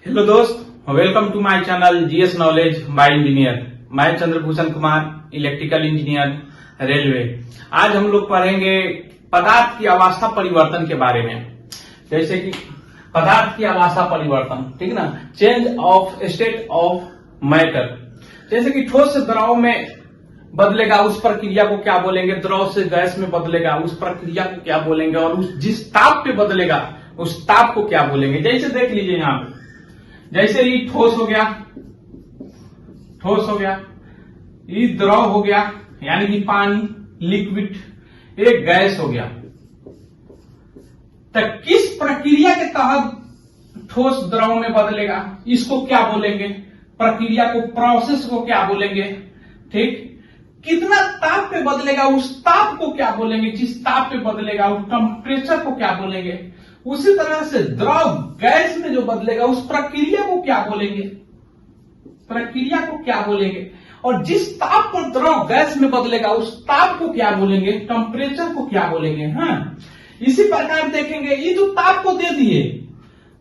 Hello दोस्त, welcome to my channel GS knowledge by engineer. मैं Chandrabhushan Kumar, electrical engineer, railway. आज हम लोग पढ़ेंगे पदार्थ की अवस्था परिवर्तन के बारे में। जैसे कि पदार्थ की अवस्था परिवर्तन, ठीक ना, change of state of matter. जैसे कि ठोस से द्रव में बदलेगा, उस प्रक्रिया को क्या बोलेंगे। द्रव से गैस में बदलेगा, उस प्रक्रिया को क्या बोलेंगे। और उस जिस ताप पे बदलेगा उस ताप को क्या बोलेंगे। जैसे देख लीजिए यहाँ पे, जैसे ये ठोस हो गया, ये द्रव हो गया यानी कि पानी, लिक्विड, एक गैस हो गया। तो किस प्रक्रिया के तहत ठोस द्रव में बदलेगा, इसको क्या बोलेंगे। प्रक्रिया को, प्रोसेस को क्या बोलेंगे। ठीक, कितना ताप पे बदलेगा, उस ताप को क्या बोलेंगे। जिस ताप पे बदलेगा उस टेम्परेचर को क्या बोलेंगे। उसी तरह से द्रव गैस में जो बदलेगा उस प्रक्रिया को क्या बोलेंगे, प्रक्रिया को क्या बोलेंगे। और जिस ताप पर द्रव गैस में बदलेगा उस ताप को क्या बोलेंगे, टेम्परेचर को क्या बोलेंगे। हाँ, इसी प्रकार देखेंगे, ये जो ताप को दे दिए,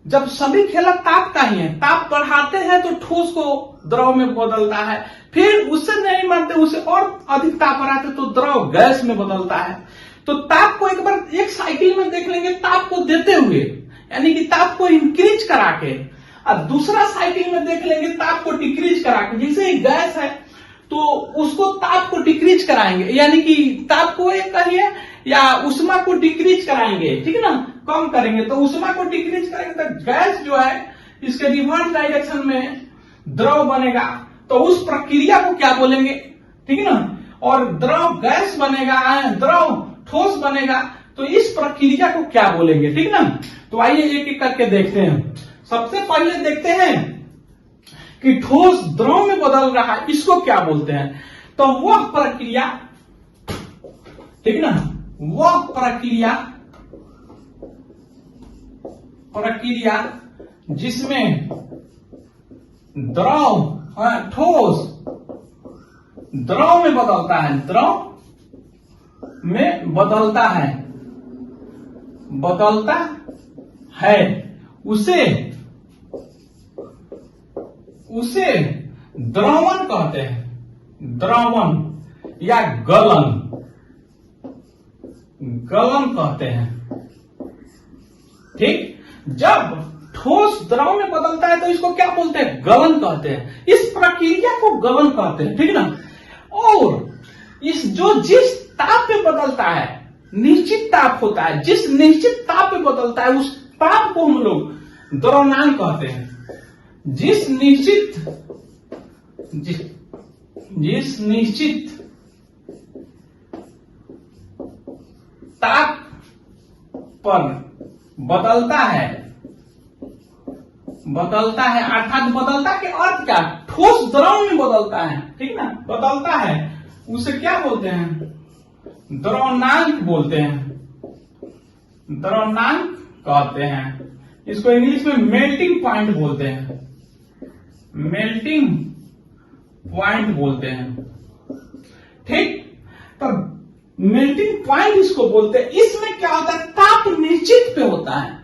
जब सभी खेला ताप का ही है, ताप बढ़ाते हैं तो ठोस को द्रव में बदलता है, फिर उससे नहीं मानते, उसे और अधिक ताप बढ़ाते तो द्रव गैस में बदलता है। तो ताप को एक बार एक साइकिल में देख लेंगे, ताप को देते हुए यानी कि ताप को इंक्रीज करा के, और दूसरा साइकिल में देख लेंगे ताप को डिक्रीज करा के। जैसे ही गैस है तो उसको ताप को डिक्रीज कराएंगे, यानी कि ताप को एक कहिए या उष्मा को डिक्रीज कराएंगे, ठीक है ना, कम करेंगे। तो उष्मा को डिक्रीज करेंगे तो गैस जो है इसके रिवर्स डायरेक्शन में द्रव बनेगा, तो उस प्रक्रिया को क्या बोलेंगे, ठीक है ना। और द्रव गैस बनेगा, द्रव ठोस बनेगा, तो इस प्रक्रिया को क्या बोलेंगे, ठीक ना। तो आइए एक एक करके देखते हैं। सबसे पहले देखते हैं कि ठोस द्रव में बदल रहा है, इसको क्या बोलते हैं। तो वह प्रक्रिया, ठीक ना, वह प्रक्रिया जिसमें द्रव, ठोस द्रव में बदलता है, द्रव में बदलता है, उसे द्रवण कहते हैं। द्रवण या गलन कहते हैं। ठीक, जब ठोस द्रव में बदलता है तो इसको क्या बोलते हैं, गलन कहते हैं। इस प्रक्रिया को गलन कहते हैं, ठीक ना। और जिस ताप पे बदलता है, निश्चित ताप होता है, जिस निश्चित ताप पे बदलता है उस ताप को हम लोग द्रव्यमान कहते हैं। जिस निश्चित ताप पर बदलता है, अर्थात बदलता के अर्थ क्या, ठोस द्रव में बदलता है, ठीक ना, बदलता है, उसे क्या बोलते हैं, द्रव्यमाप बोलते हैं, द्रव्यमाप कहते हैं। इसको इंग्लिश में मेल्टिंग पॉइंट बोलते हैं, मेल्टिंग पॉइंट बोलते हैं। ठीक, तो मेल्टिंग पॉइंट इसको बोलते हैं। इसमें क्या होता है, ताप निश्चित पे होता है,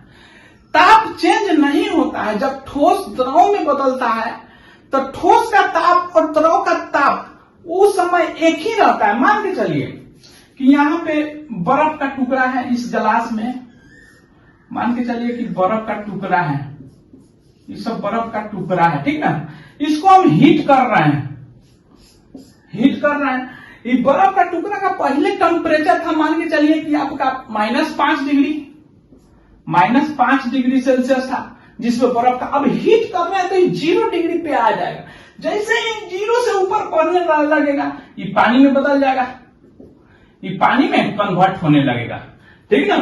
ताप चेंज नहीं होता है। जब ठोस द्रव में बदलता है तो ठोस का ताप और द्रव का ताप उस समय एक ही रहता है। मान के चलिए कि यहाँ पे बर्फ का टुकड़ा है, इस गिलास में मान के चलिए कि बर्फ का टुकड़ा है, ये सब बर्फ का टुकड़ा है, ठीक ना। इसको हम हीट कर रहे हैं, ये बर्फ का टुकड़ा का पहले टेम्परेचर था, मान के चलिए कि आपका -5 डिग्री सेल्सियस था, जिसमें बर्फ का, अब हीट कर रहे हैं तो ये 0 डिग्री पे आ जाएगा। जैसे ही 0 से ऊपर बढ़ने लगेगा ये पानी में बदल जाएगा, ये पानी में कन्वर्ट होने लगेगा, ठीक ना।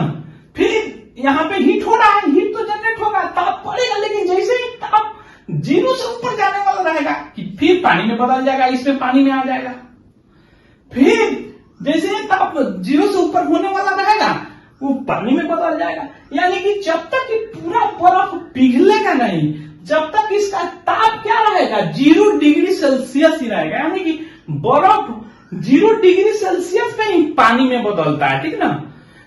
फिर यहाँ पे हीट हो रहा है, हीट तो जनरेट होगा, ताप पड़ेगा, लेकिन जैसे ही ताप 0 से ऊपर जाने वाला रहेगा कि फिर पानी में बदल जाएगा, इसमें पानी में आ जाएगा। फिर जैसे ही ताप 0 से ऊपर होने वाला रहेगा वो पानी में बदल जाएगा। यानी कि जब तक कि पूरा बर्फ पिघलेगा नहीं, जब तक इसका ताप क्या रहेगा, 0 डिग्री सेल्सियस ही रहेगा। यानी कि बर्फ 0 डिग्री सेल्सियस पे ही पानी में बदलता है, ठीक ना।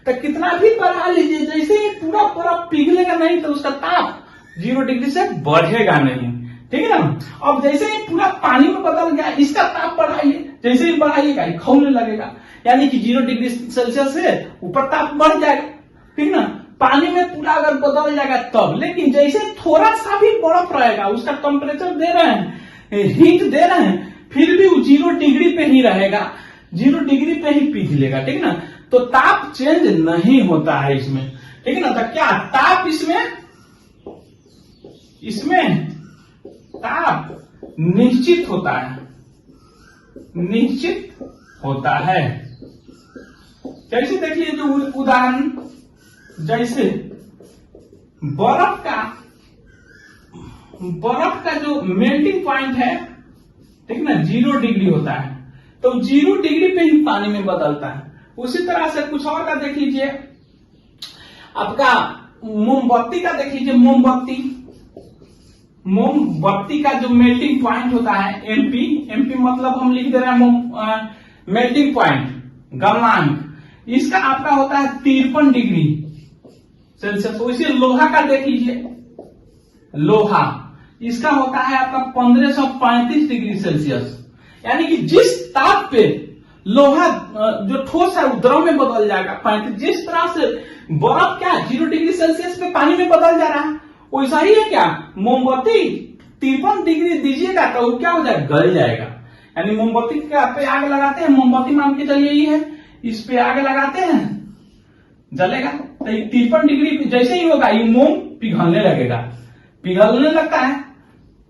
तो कितना भी बढ़ा लीजिए, जैसे ही पूरा बर्फ पिघलेगा नहीं तो उसका ताप 0 डिग्री से बढ़ेगा नहीं, ठीक है ना। अब जैसे ही पूरा पानी में बदल गया, इसका ताप बढ़ाइए, जैसे ही बढ़ाइएगा ये खौलने लगेगा, यानी कि 0 डिग्री सेल्सियस से ऊपर ताप बढ़ जाएगा, ठीक ना। पानी में पूरा अगर बदल जाएगा तब, लेकिन जैसे थोड़ा सा भी बर्फ रहेगा, उसका टेम्परेचर दे रहे हैं, हीट दे रहे हैं, फिर भी वो 0 डिग्री पे ही रहेगा, 0 डिग्री पे ही पिघलेगा, ठीक ना। तो ताप चेंज नहीं होता है इसमें, ठीक है ना। तो क्या ताप इसमें ताप निश्चित होता है, निश्चित होता है। जैसे देखिए जो उदाहरण, जैसे बर्फ का जो मेल्टिंग पॉइंट है, ठीक ना, 0 डिग्री होता है, तो 0 डिग्री पे ही पानी में बदलता है। उसी तरह से कुछ और का देख लीजिए, आपका मोमबत्ती का देख लीजिए, मोमबत्ती का जो मेल्टिंग पॉइंट होता है, एमपी मतलब हम लिख दे रहे हैं मेल्टिंग पॉइंट, गलनांक, इसका आपका होता है 53 डिग्री सेल्सियस। तो इसे लोहा का देख लीजिए, लोहा इसका होता है आपका 1535 डिग्री सेल्सियस। यानी कि जिस ताप पे लोहा जो ठोस है द्रव में बदल जाएगा, जिस तरह से बर्फ क्या 0 डिग्री सेल्सियस पे पानी में बदल जा रहा है, वैसा ही है क्या मोमबत्ती 53 डिग्री दीजिएगा तो क्या हो जाएगा, गल जाएगा। यानी मोमबत्ती पे आग लगाते हैं, मोमबत्ती मान के चलिए ये है, इस पे आग लगाते हैं, जलेगा, तो 53 डिग्री जैसे ही होगा ये मोम पिघलने लगेगा, पिघलने लगता है,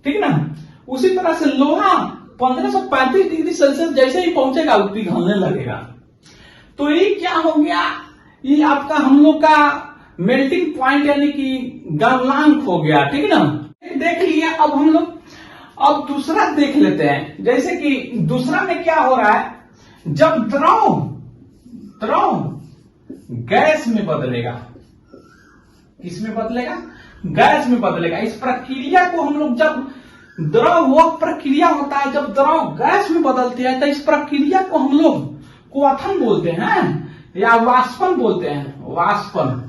ठीक ना। उसी तरह से लोहा 1535 डिग्री सेल्सियस जैसे ही पहुंचेगा वो पिघलने लगेगा। तो ये क्या हो गया, ये आपका हम लोग का मेल्टिंग पॉइंट यानी कि गलनांक हो गया, ठीक ना। देख लिया, अब हम लोग अब दूसरा देख लेते हैं। जैसे कि दूसरा में क्या हो रहा है, जब द्रव गैस में बदलेगा, किसमें बदलेगा, गैस में बदलेगा। इस प्रक्रिया को हम लोग, जब द्रव वो प्रक्रिया होता है जब द्रव गैस में बदलती है, तो इस प्रक्रिया को हम लोग क्वथन बोलते हैं या वाष्पन बोलते हैं, वाष्पन।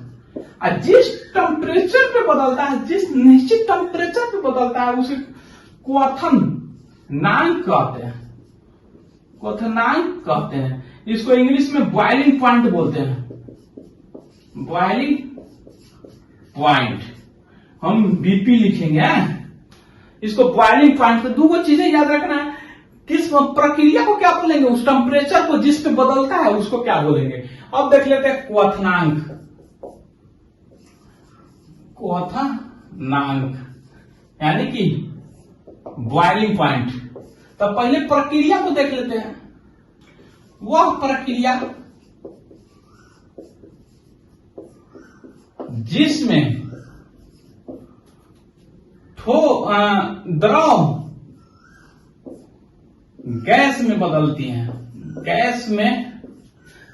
और जिस टेम्परेचर पे बदलता है, जिस निश्चित टेम्परेचर पे बदलता है, उसे क्वथनांक कहते हैं, क्वथनांक कहते हैं। इसको इंग्लिश में बॉइलिंग पॉइंट बोलते हैं, बॉइलिंग पॉइंट, हम बीपी लिखेंगे। इसको बॉइलिंग पॉइंट पे दो चीजें याद रखना है, किस प्रक्रिया को क्या बोलेंगे, उस टेम्परेचर को जिस पे बदलता है उसको क्या बोलेंगे। अब देख लेते हैं क्वथनांक, क्वथनांक यानी कि बॉइलिंग पॉइंट। तो पहले प्रक्रिया को देख लेते हैं। वह प्रक्रिया जिसमें द्रव गैस में बदलती हैं, गैस में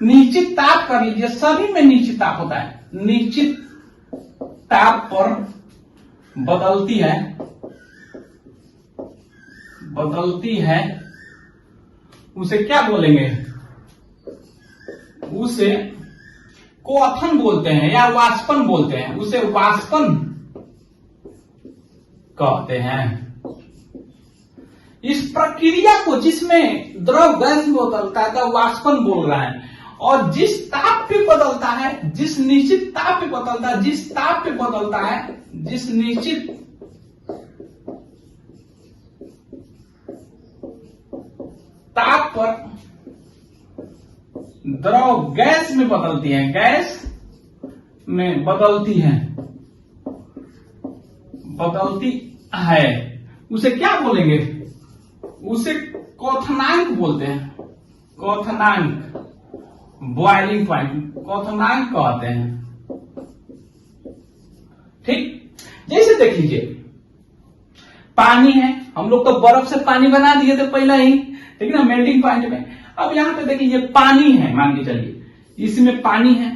निश्चित ताप कर लीजिए, सभी में निश्चित ताप होता है, निश्चित ताप पर बदलती है, उसे क्या बोलेंगे, उसे क्वथन बोलते हैं या वाष्पन बोलते हैं, उसे वाष्पन कहते हैं। इस प्रक्रिया को जिसमें द्रव गैस में बदलता है तो वाष्पन बोल रहा है। और जिस ताप पे बदलता है, जिस निश्चित ताप पे बदलता है, जिस ताप पे बदलता है, जिस निश्चित ताप पर द्रव गैस में बदलती है, गैस में बदलती है, उसे क्या बोलेंगे, उसे क्वथनांक बोलते हैं, क्वथनांक, बॉइलिंग पॉइंट, क्वथनांक कहते हैं। ठीक, जैसे देख लीजिए पानी है, हम लोग तो बर्फ से पानी बना दिए थे पहले ही, ठीक ना, मेल्टिंग पॉइंट में। अब यहां पे देखिए ये पानी है, मान के चलिए इसमें पानी है,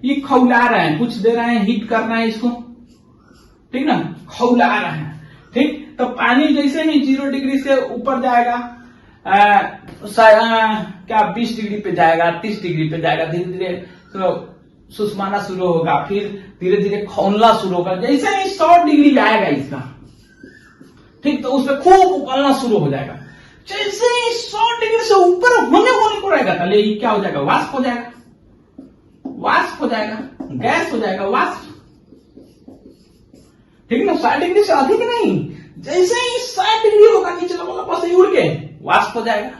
ये खौला रहे हैं, कुछ दे रहे हैं, हीट करना है इसको, ठीक ना, खौला रहे हैं। ठीक, तो पानी जैसे ही 0 डिग्री से ऊपर जाएगा, क्या 20 डिग्री पे जाएगा, 30 डिग्री पे जाएगा, धीरे धीरे तो सुसमाना शुरू होगा, फिर धीरे धीरे खौलना शुरू होगा। जैसे ही 100 डिग्री पे आएगा इसका, ठीक, तो उसमें खूब उबलना शुरू हो जाएगा। जैसे ही 100 डिग्री से ऊपर होने को रहेगा, तो ये क्या हो जाएगा, वाष्प हो जाएगा, वाष्प हो जाएगा, गैस हो जाएगा, वाष्प, ठीक ना। 60 डिग्री से अधिक नहीं, जैसे ही 60 डिग्री होगा नीचे वाला पास उड़ के वाष्प हो जाएगा,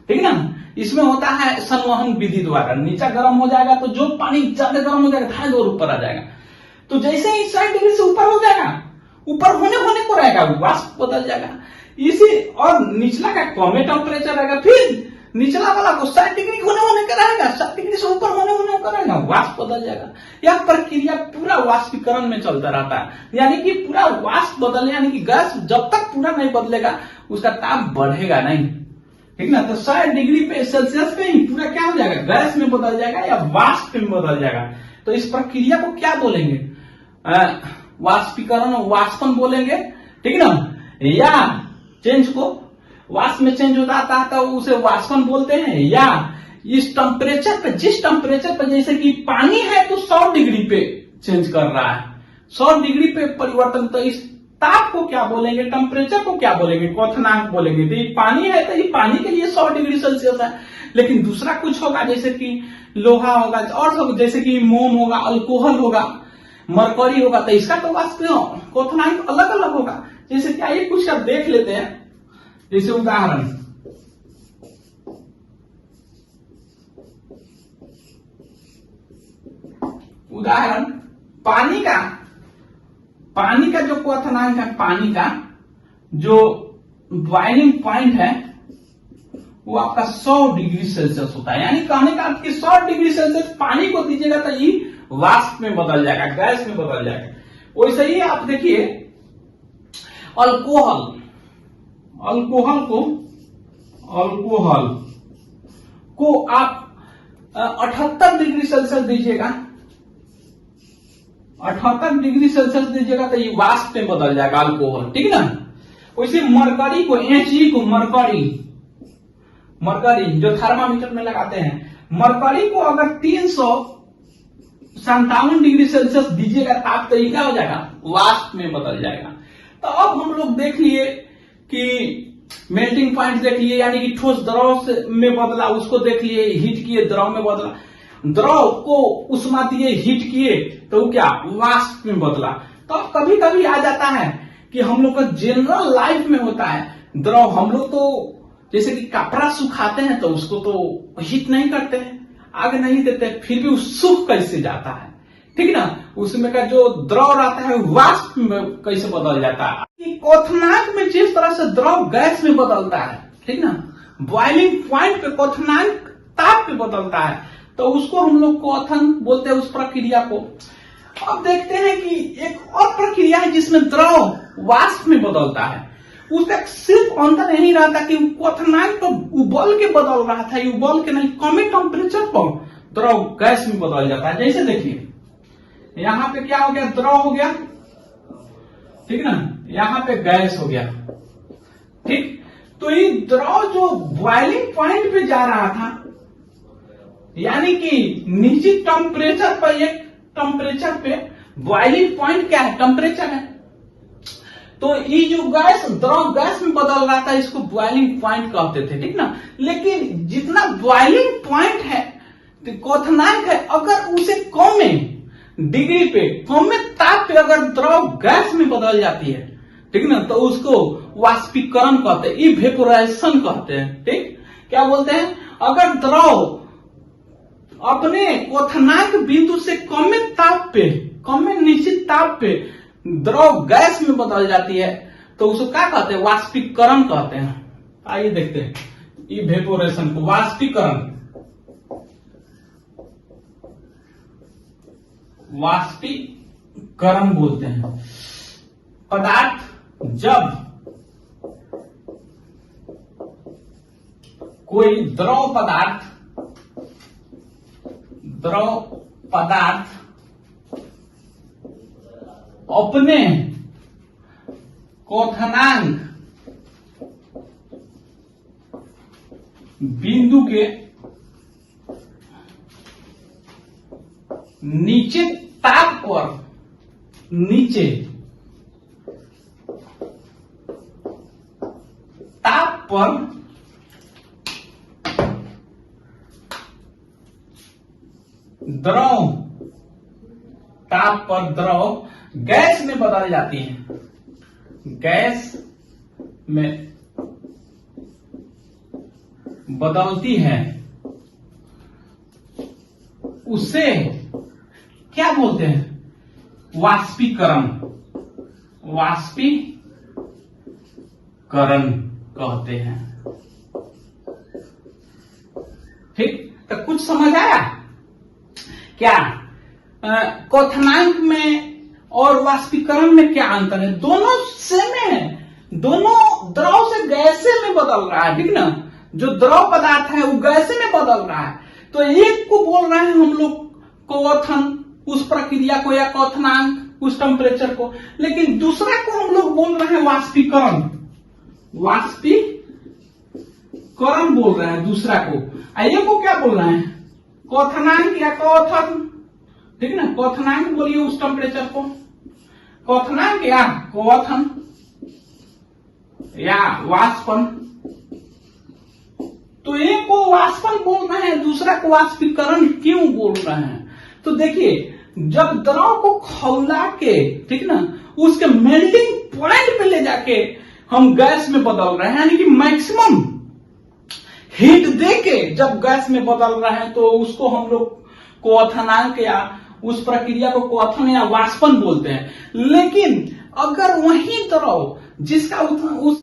ठीक ना। इसमें होता है संवहन विधि द्वारा, नीचा गर्म हो जाएगा तो जो पानी ज्यादा गर्म हो जाएगा धाए और ऊपर आ जाएगा। तो जैसे ही 60 डिग्री से ऊपर हो जाएगा, ऊपर होने को रहेगा, वाष्प बदल जाएगा। इसी और निचला का कम टेम्परेचर रहेगा, फिर निचला वाला को 60 डिग्री होने का रहेगा, 60 डिग्री से ऊपर होने का रहेगा, वाष्प बदल जाएगा। यह प्रक्रिया पूरा वाष्पीकरण में चलता रहता है, यानी कि पूरा वाष्प बदलने, यानी कि गैस जब तक पूरा नहीं बदलेगा उसका ताप बढ़ेगा नहीं, ठीक ना। तो 60 डिग्री पे सेल्सियस पे ही पूरा क्या हो जाएगा, गैस में बदल जाएगा या वाष्प में बदल जाएगा। तो इस प्रक्रिया को क्या बोलेंगे, वाष्पीकरण, वाष्पन बोलेंगे, ठीक ना। या चेंज को वाष्प में चेंज होता है तो उसे वाष्पन बोलते हैं। या इस टेम्परेचर पे, जिस टेम्परेचर पे जैसे कि पानी है तो 100 डिग्री पे चेंज कर रहा है, 100 डिग्री पे परिवर्तन, तो इस ताप को क्या बोलेंगे, टेम्परेचर को क्या बोलेंगे, क्वथनांक बोलेंगे। तो ये पानी है तो ये पानी के लिए 100 डिग्री सेल्सियस है, लेकिन दूसरा कुछ होगा जैसे कि लोहा होगा और सब, जैसे कि मोम होगा, अल्कोहल होगा, मरकरी होगा, तो इसका तो वाष्प क्वथनांक अलग अलग होगा। जैसे कि आइए कुछ का देख लेते हैं, जैसे उदाहरण पानी का जो क्वथनांक है, पानी का जो बॉइलिंग पॉइंट है वो आपका 100 डिग्री सेल्सियस होता है। यानी कहने का आपकी 100 डिग्री सेल्सियस पानी को दीजिएगा तो ये वाष्प में बदल जाएगा, गैस में बदल जाएगा। वैसे ही आप देखिए अल्कोहल को आप 78 डिग्री सेल्सियस दीजिएगा, 78 डिग्री सेल्सियस दीजिएगा तो ये वाष्प में बदल जाएगा अल्कोहल, ठीक ना। वैसे मरकरी को, He को, मरकरी जो थर्मामीटर में लगाते हैं, मरकरी को अगर 357 डिग्री सेल्सियस दीजिएगा ताप, तो ये क्या हो जाएगा, वाष्प में बदल जाएगा। तो अब हम लोग देख लिए कि मेल्टिंग पॉइंट देख लिए, यानी कि ठोस द्रव में बदला, उसको देख लिए, हीट किए द्रव में बदला, द्रव को उष्मा दिए, हीट किए तो क्या, वाष्प में बदला। तो कभी कभी आ जाता है कि हम लोग का जनरल लाइफ में होता है द्रव, हम लोग तो जैसे कि कपड़ा सुखाते हैं तो उसको तो हीट नहीं करते हैं, आग नहीं देते, फिर भी सूख कैसे जाता है, ठीक ना। उसमें का जो द्रव रहता है वाष्प में कैसे बदल जाता है। क्वथनांक में जिस तरह से द्रव गैस में बदलता है, ठीक ना, बॉइलिंग पॉइंट पे क्वथनांक ताप पे बदलता है, तो उसको हम लोग क्वथन बोलते हैं, उस प्रक्रिया को। अब देखते हैं कि एक और प्रक्रिया है जिसमें द्रव वाष्प में बदलता है। उसका सिर्फ अंतर यही रहता कि क्वथनांक तो उबल के बदल रहा था, उबल के नहीं, कम टेम्परेचर पर द्रव गैस में बदल जाता है। जैसे देखिए यहां पे क्या हो गया, द्रव हो गया, ठीक ना, यहां पे गैस हो गया, ठीक। तो ये द्रव जो बॉइलिंग पॉइंट पे जा रहा था, यानी कि निश्चित टेम्परेचर पर, एक टेम्परेचर पे बॉइलिंग पॉइंट क्या है, टेम्परेचर है। तो ये जो गैस, द्रव गैस में बदल रहा था, इसको बॉइलिंग पॉइंट कहते थे, ठीक ना। लेकिन जितना बॉइलिंग पॉइंट है, क्वथनांक है, अगर उसे कम डिग्री पे, कम ताप पे अगर द्रव गैस में बदल जाती है, ठीक ना, तो उसको वाष्पीकरण कहते हैं, इवेपोरेशन कहते हैं, ठीक। क्या बोलते हैं, अगर द्रव अपने क्वथनांक बिंदु से कम ताप पे, कम निश्चित ताप पे द्रव गैस में बदल जाती है, तो उसको क्या कहते हैं, वाष्पीकरण कहते हैं। आइए देखते हैं इवेपोरेशन को, वाष्पीकरण बोलते हैं। पदार्थ जब कोई द्रव पदार्थ अपने क्वथनांक नीचे ताप पर, नीचे ताप पर द्रव, ताप पर द्रव गैस में बदल जाती है, गैस में बदलती है, उसे क्या बोलते हैं? वाष्पीकरण, वाष्पीकरण कहते हैं। ठीक, तो कुछ समझ आया क्या? क्वथनांक में और वाष्पीकरण में क्या अंतर है? दोनों सेम है, दोनों द्रव से गैसे में बदल रहा है, ठीक ना? जो द्रव पदार्थ है वो गैसे में बदल रहा है। तो एक को बोल रहे हैं हम लोग क्वथन, उस प्रक्रिया को, या क्वथनांक उस टेम्परेचर को, लेकिन दूसरा को हम लोग बोल रहे हैं वाष्पीकरण, वाष्पीकरण बोल रहे हैं दूसरा को। ये को क्या बोल रहे हैं? क्वथनांक या क्वथन, ठीक ना? क्वथनांक बोलिए उस टेम्परेचर को, क्वथनांक या क्वथन या वाष्पन। तो एक को वाष्पन बोल रहे हैं, दूसरा को वाष्पीकरण क्यों बोल रहे हैं? तो देखिए, जब द्रव को खौला के, ठीक ना, उसके मेल्टिंग पॉइंट पे ले जाके हम गैस में बदल रहे हैं, यानी कि मैक्सिमम हीट देके जब गैस में बदल रहे हैं, तो उसको हम लोग क्वथनांक या उस प्रक्रिया को क्वथन या वाष्पन बोलते हैं। लेकिन अगर वही द्रव जिसका उस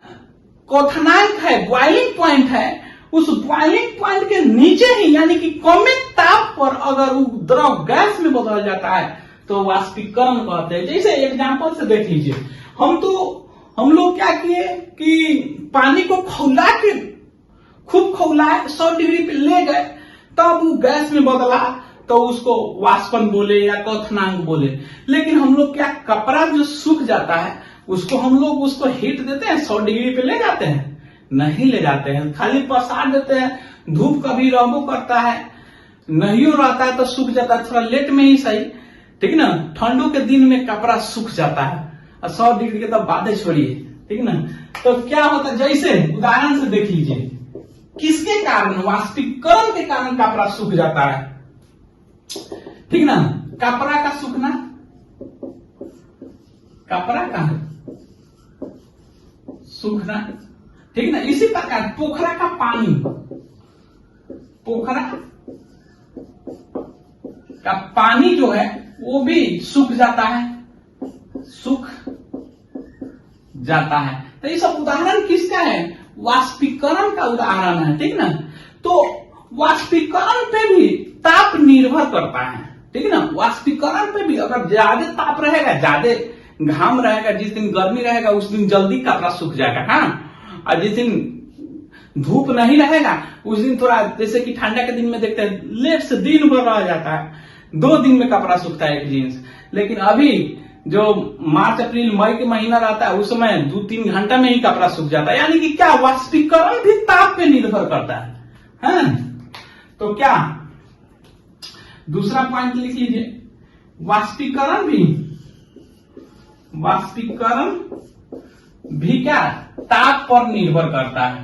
क्वथनांक है, बॉइलिंग पॉइंट है, उस बॉइलिंग पॉइंट के नीचे ही, यानी कि कम ताप पर अगर वो द्रव गैस में बदल जाता है, तो वाष्पीकरण कहते हैं। जैसे एग्जांपल से देख लीजिए, हम लोग क्या किए कि पानी को खौला के, खूब खौलाए, 100 डिग्री पे ले गए, तब वो गैस में बदला, तो उसको वाष्पन बोले या क्वथनांक बोले। लेकिन हम लोग क्या, कपड़ा जो सूख जाता है उसको हम लोग उसको हीट देते हैं, 100 डिग्री पे ले जाते हैं? नहीं ले जाते हैं, खाली पसार देते हैं। धूप कभी रहबो करता है, नहीं रहता है तो सूख जाता है, थोड़ा लेट में ही सही, ठीक ना? ठंडों के दिन में कपड़ा सूख जाता है, और 100 डिग्री के तब बातें छोड़िए, ठीक ना? तो क्या होता है, जैसे उदाहरण से देख लीजिए, किसके कारण? वाष्पीकरण के कारण कपड़ा सूख जाता है, ठीक ना? कपड़ा का सूखना, कपड़ा का सूखना, ठीक ना? इसी प्रकार पोखरा का पानी, पोखरा का पानी जो है वो भी सूख जाता है, सूख जाता है। तो ये सब उदाहरण किसका है? वाष्पीकरण का उदाहरण है, ठीक ना? तो वाष्पीकरण पे भी ताप निर्भर करता है, ठीक ना? वाष्पीकरण पे भी अगर ज्यादा ताप रहेगा, ज्यादा घाम रहेगा, जिस दिन गर्मी रहेगा उस दिन जल्दी कपड़ा सूख जाएगा, हाँ? और जिस दिन धूप नहीं रहेगा उस दिन थोड़ा, जैसे कि ठंडा के दिन में देखते हैं लेट से दिन भर रह जाता है, 2 दिन में कपड़ा सूखता है एक जींस। लेकिन अभी जो मार्च अप्रैल मई के महीना रहता है उस समय 2-3 घंटा में ही कपड़ा सूख जाता है। यानी कि क्या, वाष्पीकरण भी ताप पे निर्भर करता है, हाँ? तो क्या, दूसरा पॉइंट लिख लीजिए, वाष्पीकरण भी क्या, ताप पर निर्भर करता है,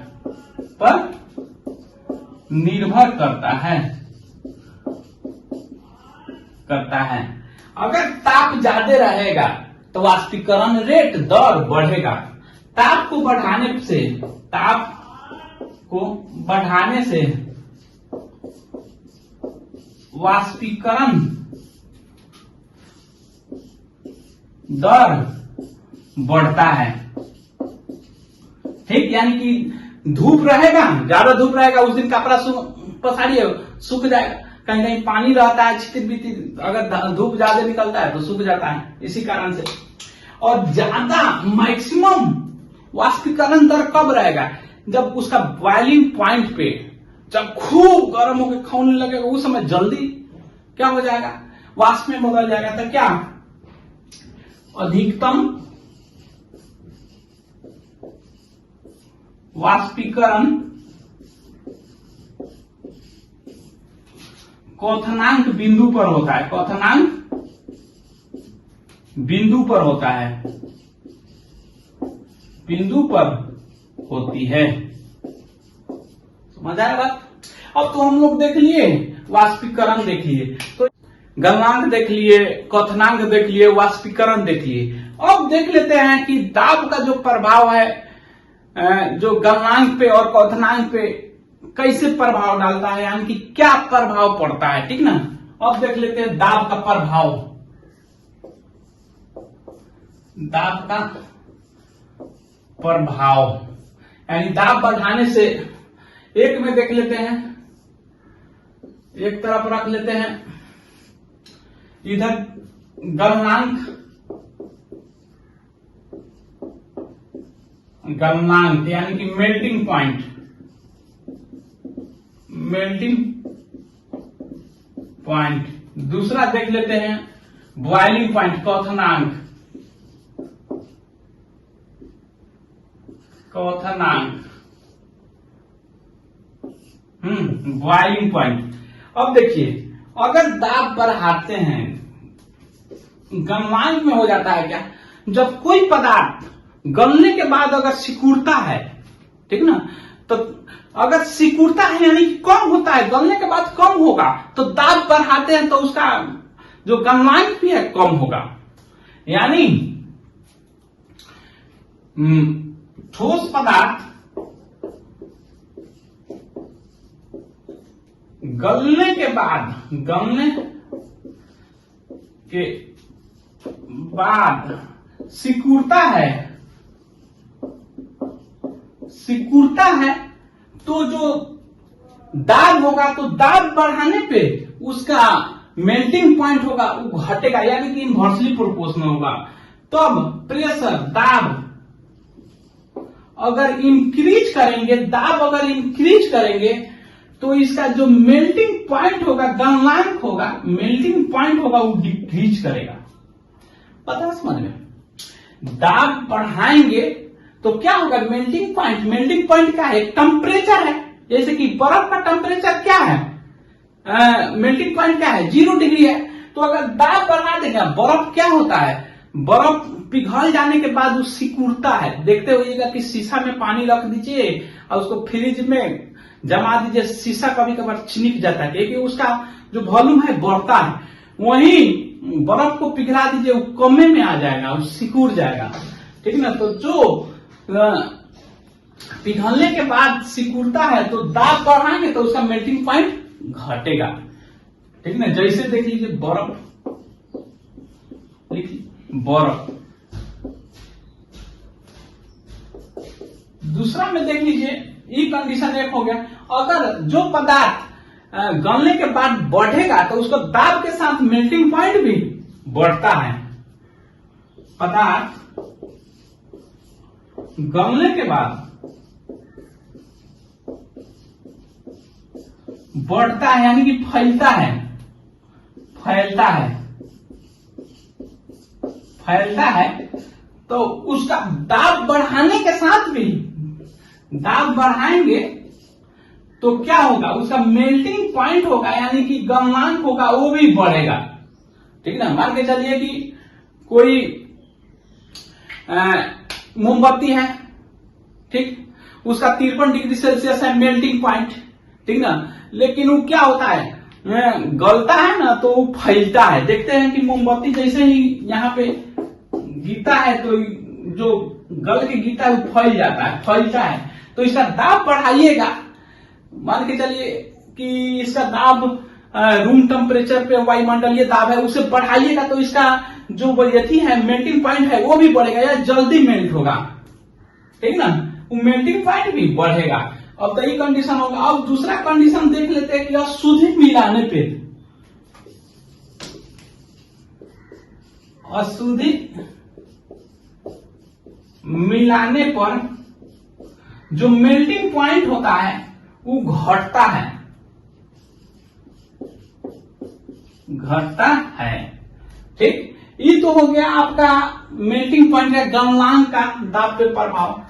करता है। अगर ताप ज्यादा रहेगा तो वाष्पीकरण रेट, दर बढ़ेगा। ताप को बढ़ाने से वाष्पीकरण दर बढ़ता है, ठीक? यानी कि धूप रहेगा, ज्यादा धूप रहेगा, उस दिन कपड़ा पसारिए, सूख जाएगा। कहीं कहीं पानी रहता है, छितिर बितिर, अगर धूप ज्यादा निकलता है तो सूख जाता है, इसी कारण से। और ज्यादा मैक्सिमम वाष्पीकरण दर कब रहेगा? जब उसका बॉइलिंग पॉइंट पे, जब खूब गर्म होकर खौलने लगेगा, उस समय जल्दी क्या हो जाएगा, वाष्प में बदल जाएगा। तो क्या, अधिकतम वाष्पीकरण क्वथनांक बिंदु पर होता है, क्वथनांक बिंदु पर होता है, बिंदु पर होती है। समझ आया बात? अब तो हम लोग देख लिए, वाष्पीकरण देख लिए, तो गलनांक देख लिए, क्वथनांक देख लिए, वाष्पीकरण देख लिए। अब देख लेते हैं कि दाब का जो प्रभाव है जो गलनांक पे और क्वथनांक पे कैसे प्रभाव डालता है, यानी कि क्या प्रभाव पड़ता है। ठीक ना? अब देख लेते हैं दाब का प्रभाव। दाब का प्रभाव यानी दाब बढ़ाने से, एक में देख लेते हैं, एक तरफ रख लेते हैं, इधर गलनांक, गलनांक यानी कि मेल्टिंग पॉइंट, मेल्टिंग पॉइंट। दूसरा देख लेते हैं बॉइलिंग पॉइंट, क्वथनांक, क्वथनांक, बॉइलिंग पॉइंट। अब देखिए, अगर दाब बढ़ाते हैं, गलनांक में हो जाता है क्या, जब कोई पदार्थ गलने के बाद अगर सिकुड़ता है, ठीक ना, तो अगर सिकुड़ता है यानी कि कम होता है, गलने के बाद कम होगा, तो दाब बढ़ाते हैं तो उसका जो गलनांक भी है कम होगा। यानी ठोस पदार्थ गलने के बाद, गलने के बाद सिकुड़ता है, सिकुड़ता है, तो जो दाब होगा, तो दाब बढ़ाने पे उसका मेल्टिंग पॉइंट होगा वो घटेगा, यानी कि इनवर्सली प्रोपोर्शनल होगा। तब प्रेशर, दाब अगर इंक्रीज करेंगे, दाब अगर इंक्रीज करेंगे, तो इसका जो मेल्टिंग पॉइंट होगा, गलनांक होगा, मेल्टिंग पॉइंट होगा, वो डिक्रीज करेगा। पता समझ में? दाब बढ़ाएंगे तो क्या होगा, मेल्टिंग पॉइंट, मेल्टिंग पॉइंट क्या है, टेम्परेचर है। जैसे कि बर्फ का टेम्परेचर क्या है, मेल्टिंग पॉइंट क्या है, 0 डिग्री है। तो अगर दाब बढ़ा देगा, बर्फ क्या होता है, बर्फ पिघल जाने के बाद वो सिकुड़ता है। देखते होइएगा कि शीशा में पानी रख दीजिए और उसको फ्रिज में जमा दीजिए, शीशा कभी कभार छिनिक जाता है, क्योंकि उसका जो वॉल्यूम है बढ़ता है। वहीं बर्फ को पिघला दीजिए, वो कमे में आ जाएगा, वो सिकुड़ जाएगा। ठीक ना? तो जो पिघलने के बाद सिकुड़ता है, तो दाब बढ़ाएंगे तो उसका मेल्टिंग पॉइंट घटेगा। ठीक ना? जैसे देख लीजिए बर्फ, लिखिए बर्फ। दूसरा में देख लीजिए, ये कंडीशन एक हो गया, अगर जो पदार्थ गलने के बाद बढ़ेगा तो उसको दाब के साथ मेल्टिंग पॉइंट भी बढ़ता है। पदार्थ गलने के बाद बढ़ता है, यानी कि फैलता है, फैलता है, फैलता है, तो उसका दाब बढ़ाने के साथ भी, दाब बढ़ाएंगे तो क्या होगा, उसका मेल्टिंग पॉइंट होगा, यानी कि गलनांक होगा, वो भी बढ़ेगा। ठीक ना? मान के चलिए कि कोई मोमबत्ती है, ठीक, उसका 53 डिग्री सेल्सियस है मेल्टिंग पॉइंट, ठीक ना, लेकिन वो क्या होता है, गलता है ना, तो वो फैलता है। देखते हैं कि मोमबत्ती जैसे ही यहाँ पे गिरता है, तो जो गल के गिरता है वो फैल जाता है, फैलता है। तो इसका दाब बढ़ाइएगा, मान के चलिए कि इसका दाब रूम टेम्परेचर पे वायुमंडलीय दाब है, उसे बढ़ाइएगा तो इसका जो वैयथी है, मेल्टिंग पॉइंट है, वो भी बढ़ेगा या जल्दी मेल्ट होगा। ठीक ना? वो मेल्टिंग पॉइंट भी बढ़ेगा। अब तो ये कंडीशन होगा। अब दूसरा कंडीशन देख लेते हैं कि अशुद्धि मिलाने पे, अशुद्धि मिलाने पर जो मेल्टिंग पॉइंट होता है वो घटता है, घटता है। ठीक, ये तो हो गया आपका मेल्टिंग पॉइंट या गलनांक का दाब पे प्रभाव।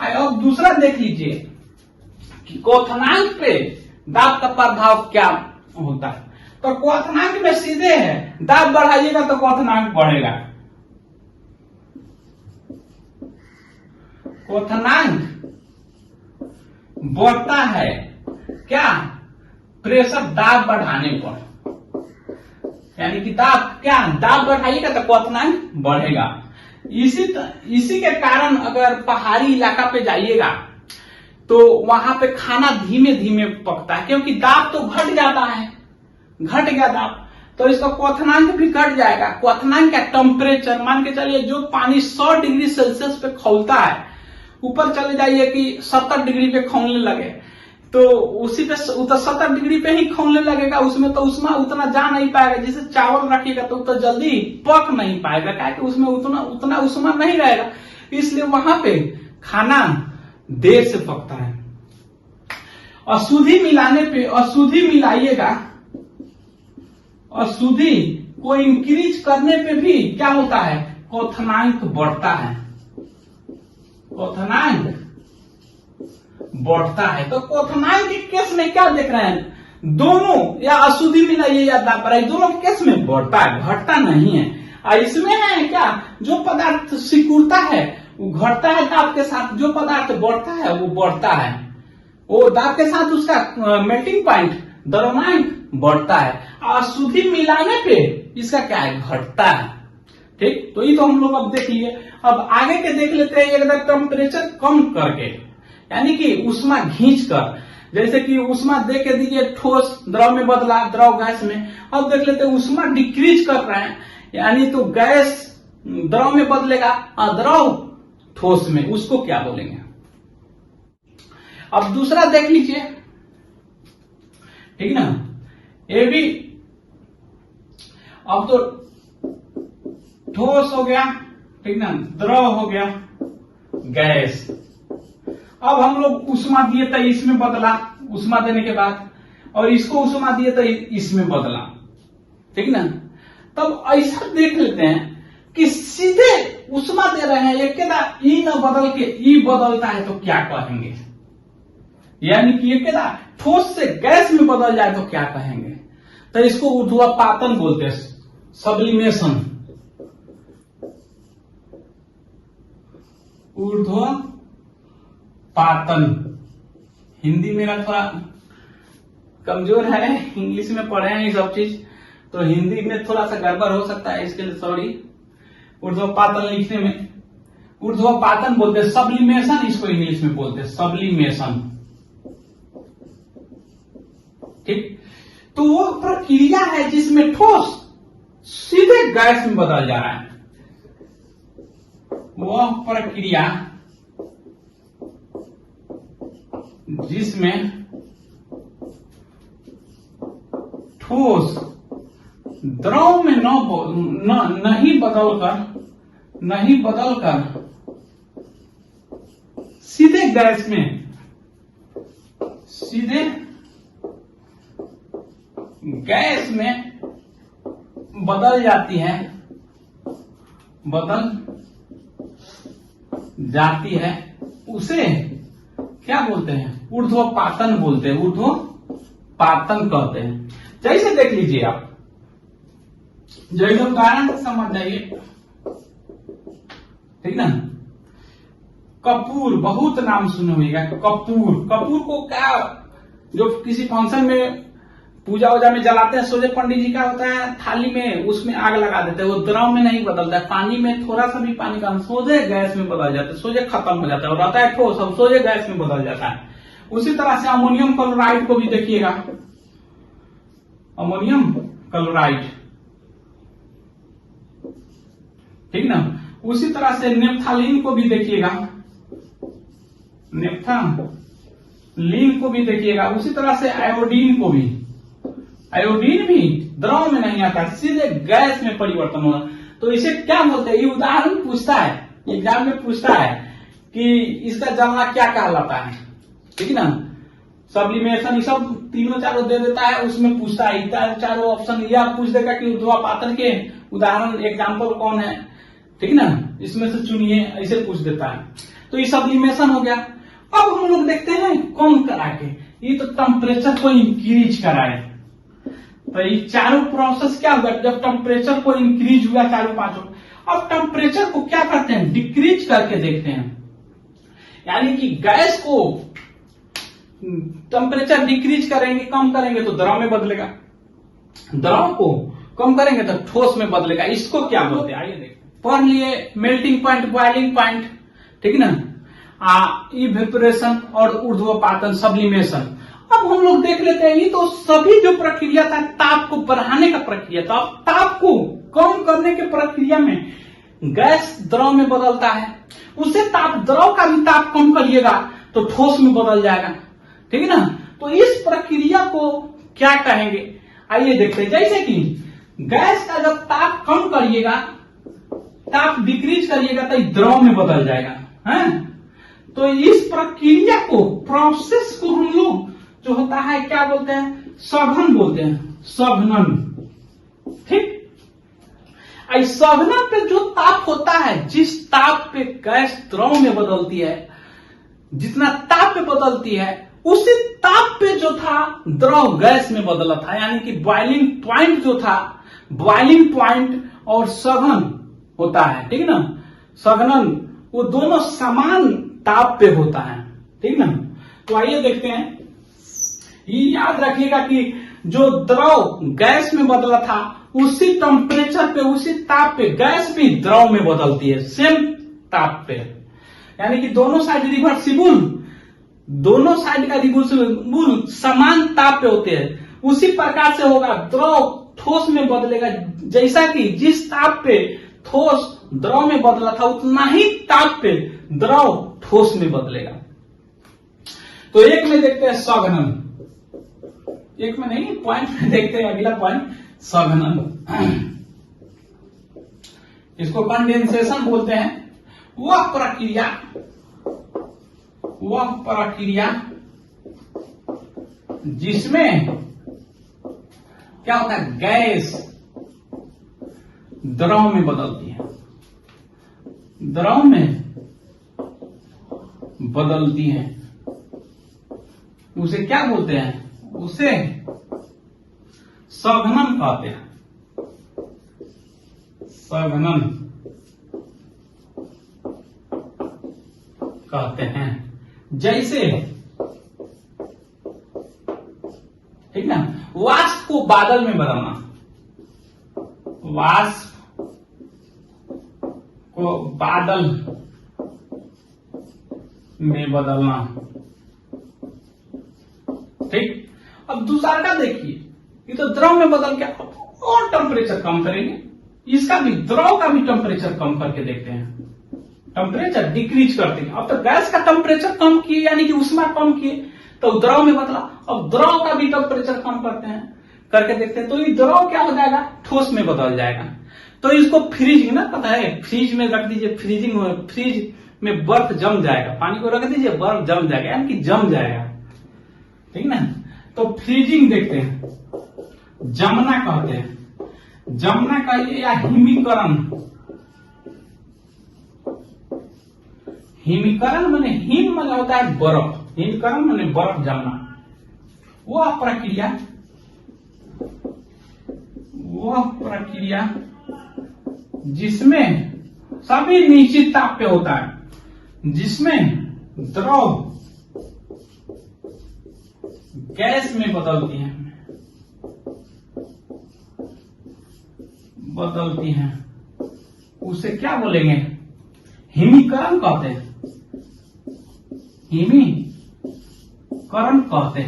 अब दूसरा देख लीजिए कि क्वथनांक पे दाब का प्रभाव क्या होता है। तो क्वथनांक में सीधे है, दाब बढ़ाइएगा तो क्वथनांक बढ़ेगा। क्वथनांक बढ़ता है क्या? प्रेशर दाब बढ़ाने पर, यानी कि दाब बढ़ाइएगा तो क्वथनांक बढ़ेगा। इसी के कारण अगर पहाड़ी इलाका पे जाइएगा तो वहां पे खाना धीमे धीमे पकता है, क्योंकि दाब तो घट जाता है, घट गया दाब तो इसका क्वथनांक भी घट जाएगा। क्वथनांक का टेम्परेचर मान के चलिए, जो पानी 100 डिग्री सेल्सियस पे खौलता है, ऊपर चले जाइए कि 70 डिग्री पे खौलने लगे, तो उसी पे 70 डिग्री पे ही खौलने लगेगा, उसमें तो उष्मा उतना जा नहीं पाएगा। जैसे चावल रखिएगा तो जल्दी पक नहीं पाएगा, क्या उसमें उतना उष्मा नहीं रहेगा, इसलिए वहां पे खाना देर से पकता है। अशुद्धि मिलाने पे, अशुद्धि मिलाइएगा, अशुद्धि को इंक्रीज करने पे भी क्या होता है? क्वथनांक बढ़ता है, क्वथनांक बढ़ता है। तो क्वथनांक के केस में क्या देख रहे हैं? दोनों, या अशुद्धि मिलाइए या दाब बढ़ाइए, दोनों केस में बढ़ता है, घटता नहीं है। और इसमें है क्या, जो पदार्थ सिकुड़ता है वो घटता है दाब के साथ, जो पदार्थ बढ़ता है वो बढ़ता है, वो दाब के साथ उसका मेल्टिंग पॉइंट द्रव्यमांक बढ़ता है। अशुद्धि मिलाने पे इसका क्या है? घटता है। ठीक, तो ये तो हम लोग अब देख लिए। अब आगे के देख लेते हैं, एकदम टेम्परेचर कम करके, यानी कि उष्मा खींच कर। जैसे कि उष्मा दे के दीजिए, ठोस द्रव में बदला, द्रव गैस में। अब देख लेते हैं उष्मा डिक्रीज कर रहे हैं, यानी तो गैस द्रव में बदलेगा और द्रव ठोस में, उसको क्या बोलेंगे? अब दूसरा देख लीजिए, ठीक ना, ये भी अब तो ठोस हो गया, ठीक ना, द्रव हो गया, गैस। अब हम लोग उष्मा दिए तो इसमें बदला, उष्मा देने के बाद, और इसको उष्मा दिए तो इसमें बदला, ठीक ना। तब ऐसा देख लेते हैं कि सीधे उष्मा दे रहे हैं, एकदा ई न बदल के ई बदलता है तो क्या कहेंगे? यानी कि एकदा ठोस से गैस में बदल जाए तो क्या कहेंगे? तो इसको ऊर्ध्वपातन बोलते हैं, सब्लिमेशन, ऊर्ध्वपातन। हिंदी मेरा थोड़ा कमजोर है, इंग्लिश में पढ़े हैं ये सब चीज, तो हिंदी में थोड़ा सा गड़बड़ हो सकता है, इसके लिए सॉरी। ऊर्ध्वपातन लिखने में ऊर्ध्वपातन बोलते हैं, सब्लिमेशन इसको इंग्लिश में बोलते हैं, सब्लिमेशन। ठीक, तो वो प्रक्रिया है जिसमें ठोस सीधे गैस में बदल जा रहा है। वह प्रक्रिया जिसमें ठोस द्रव में नहीं बदलकर सीधे गैस में, सीधे गैस में बदल जाती है, बदल जाती है, उसे क्या बोलते हैं? ऊर्ध्वपातन बोलते हैं, ऊर्ध्वपातन कहते हैं। जैसे देख लीजिए आप, जैसे उदाहरण समझ जाइए, ठीक ना। कपूर, बहुत नाम सुने होगा, कपूर। कपूर को क्या, जो किसी फंक्शन में पूजा वूजा में जलाते हैं, सोझे पंडित जी का होता है थाली में, उसमें आग लगा देते हैं, वो द्रव में नहीं बदलता है, पानी में थोड़ा सा भी पानी का सोझे गैस में बदल जाता है, सोझे खत्म हो जाता है, और रहता है ठोस, अब सोझे गैस में बदल जाता है। उसी तरह से अमोनियम क्लोराइड को भी देखिएगा, अमोनियम क्लोराइड, ठीक ना। उसी तरह से नेप्थालीन को भी देखिएगा, नेप्थालीन को भी देखिएगा। उसी तरह से आयोडीन को भी, आयोडीन भी द्रव में नहीं आता, सीधे गैस में परिवर्तन होना। तो इसे क्या बोलते हैं? ये उदाहरण पूछता है, एग्जाम में पूछता है कि इसका जलना क्या कहलाता है, ठीक ना। सब्लिमेशन, ये सब तीनों चारों दे देता है, उसमें पूछता है चारों ऑप्शन, या पूछ देगा कि ऊर्ध्वपातन के उदाहरण एग्जाम्पल कौन है, ठीक ना, इसमें से चुनिए, ऐसे पूछ देता है। तो ये सब्लिमेशन हो गया। अब हम लोग देखते हैं कम करा के, ये तो टेम्परेचर को इंक्रीज कराए। तो ये चारों प्रोसेस क्या हुआ, जब टेम्परेचर को इंक्रीज हुआ चारों पांचों, अब टेम्परेचर को क्या करते हैं, डिक्रीज करके देखते हैं। यानी कि गैस को टेम्परेचर डिक्रीज करेंगे, कम करेंगे तो द्रव में बदलेगा, द्रव को कम करेंगे तो ठोस में बदलेगा। इसको क्या बोलते हैं, आइए देखते हैं। पढ़ लिए मेल्टिंग पॉइंट, बॉइलिंग पॉइंट, ठीक ना, इवेपोरेशन और ऊर्ध्वपातन, सब्लिमेशन। अब हम लोग देख लेते हैं, ये तो सभी जो प्रक्रिया था ताप को बढ़ाने का प्रक्रिया था। अब ताप को कम करने के प्रक्रिया में गैस द्रव में बदलता है, उसे ताप, द्रव का भी ताप कम करिएगा तो ठोस में बदल जाएगा, ठीक है ना। तो इस प्रक्रिया को क्या कहेंगे, आइए देखते हैं। जैसे कि गैस का जब ताप कम करिएगा, ताप डिक्रीज करिएगा तो द्रव में बदल जाएगा, है। तो इस प्रक्रिया को, प्रोसेस को हम लोग जो होता है क्या बोलते हैं, सघन बोलते हैं, सघनन, ठीक। इस सघनन पे जो ताप होता है, जिस ताप पे गैस द्रव में बदलती है, जितना ताप पे बदलती है, उसी ताप पे जो था द्रव गैस में बदला था। यानी कि बॉइलिंग पॉइंट जो था, बॉइलिंग पॉइंट और सघन होता है, ठीक ना। सघनन वो दोनों समान ताप पे होता है, ठीक ना। तो आइए देखते हैं। ये याद रखिएगा कि जो द्रव गैस में बदला था, उसी टेम्परेचर पे, उसी ताप पे गैस भी द्रव में बदलती है, सेम ताप पे। यानी कि दोनों साइड रिवर्सिबल, दोनों साइड का रिवर्सिबल समान ताप पे होते हैं। उसी प्रकार से होगा, द्रव ठोस में बदलेगा। जैसा कि जिस ताप पे ठोस द्रव में बदला था, उतना ही ताप पे द्रव ठोस में बदलेगा। तो एक में देखते हैं सघनन, एक में नहीं, पॉइंट में देखते हैं। अगला पॉइंट सघनन, इसको कंडेंसेशन बोलते हैं। वह प्रक्रिया जिसमें क्या होता है, गैस द्रव में बदलती है, द्रव में बदलती है, उसे क्या बोलते हैं, उसे सघनन कहते हैं, सघनन कहते हैं। जैसे, ठीक ना, वाष्प को बादल में बदलना, वाष्प को बादल में बदलना, ठीक। अब दूसरा का देखिए, ये तो द्रव में बदल के और टेम्परेचर कम करेंगे, इसका भी, द्रव का भी टेम्परेचर कम करके देखते हैं, टेम्परेचर डिक्रीज करते हैं। अब तो गैस का टेम्परेचर कम किए, यानी कि ऊष्मा कम किए, तो द्रव में बदला। अब द्रव का भी टेम्परेचर कम करते हैं, करके देखते हैं, तो ये द्रव क्या हो जाएगा, ठोस में बदल जाएगा। तो इसको फ्रीजिंग ना, पता है, फ्रीज में रख दीजिए, फ्रीजिंग, फ्रीज में बर्फ जम जाएगा, पानी को रख दीजिए, बर्फ जम जाएगा, यानी कि जम जाएगा, ठीक ना। तो फ्रीजिंग देखते हैं, जमना कहते हैं, जमना कहिए या हिमीकरण। हिमीकरण माने, हिम माने होता है बर्फ, हिमीकरण माने बर्फ जमना। वह प्रक्रिया जिसमें सभी निश्चित ताप पे होता है, जिसमें द्रव गैस में बदलती हैं, उसे क्या बोलेंगे, हिमीकरण कहते हैं, हिमीकरण कहते